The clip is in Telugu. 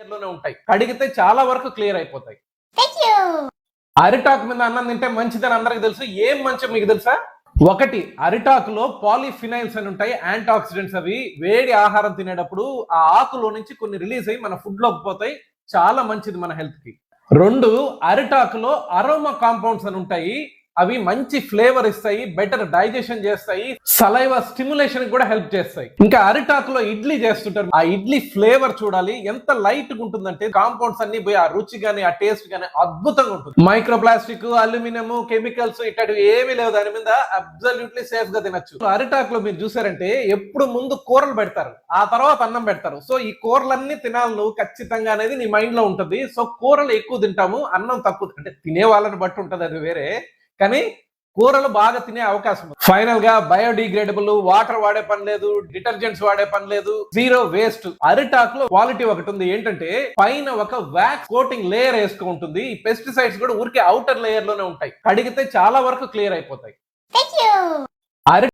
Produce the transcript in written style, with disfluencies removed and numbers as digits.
లోనే ఉంటాయి. కడిగితే చాలా వరకు క్లియర్ అయిపోతాయి. అరిటాకు మీద అన్నం తింటే మంచిదని అందరికి తెలుసు. ఏం మంచి మీకు తెలుసా? ఒకటి, అరిటాకులో పాలిఫినైల్స్ అని ఉంటాయి, యాంటీ ఆక్సిడెంట్స్. అవి వేడి ఆహారం తినేటప్పుడు ఆ ఆకులో నుంచి కొన్ని రిలీజ్ అయ్యి మన ఫుడ్ లోకి పోతాయి. చాలా మంచిది మన హెల్త్ కి. రెండు, అరిటాకులో అరోమా కాంపౌండ్స్ అని ఉంటాయి. అవి మంచి ఫ్లేవర్ ఇస్తాయి, బెటర్ డైజెషన్ చేస్తాయి, సలైవా స్టిమ్యులేషన్ కూడా హెల్ప్ చేస్తాయి. ఇంకా అరిటాకులో ఇడ్లీ చేస్తుంటారు. ఆ ఇడ్లీ ఫ్లేవర్ చూడాలి, ఎంత లైట్ గా ఉంటుందంటే కాంపౌండ్స్ అన్ని పోయి ఆ రుచి గానీ ఆ టేస్ట్ గానీ అద్భుతంగా ఉంటుంది. మైక్రోప్లాస్టిక్, అల్యూమినియం, కెమికల్స్ ఇట్లాంటివి ఏమీ లేవు దాని మీద. అబ్సల్యూట్లీ సేఫ్ గా తినచ్చు. అరిటాకులో మీరు చూసారంటే ఎప్పుడు ముందు కూరలు పెడతారు, ఆ తర్వాత అన్నం పెడతారు. సో ఈ కూరలన్నీ తినాలి నువ్వు ఖచ్చితంగా అనేది నీ మైండ్ లో ఉంటుంది. సో కూరలు ఎక్కువ తింటాము, అన్నం తక్కువ. అంటే తినే వాళ్ళని బట్టి ఉంటది, అది వేరే. కానీ కూరలు బాగా తినే అవకాశం ఉంది. ఫైనల్ గా బయోడిగ్రేడబుల్, వాటర్ వాడే పని లేదు, డిటర్జెంట్స్ వాడే పని లేదు, జీరో వేస్ట్. అరిటాకులో క్వాలిటీ ఒకటి ఉంది ఏంటంటే పైన ఒక వ్యాక్స్ కోటింగ్ లేయర్ వేసుకుంటుంది. ఈ పెస్టిసైడ్స్ కూడా ఊరికే అవుటర్ లేయర్ లోనే ఉంటాయి. కడిగితే చాలా వరకు క్లియర్ అయిపోతాయి. అరి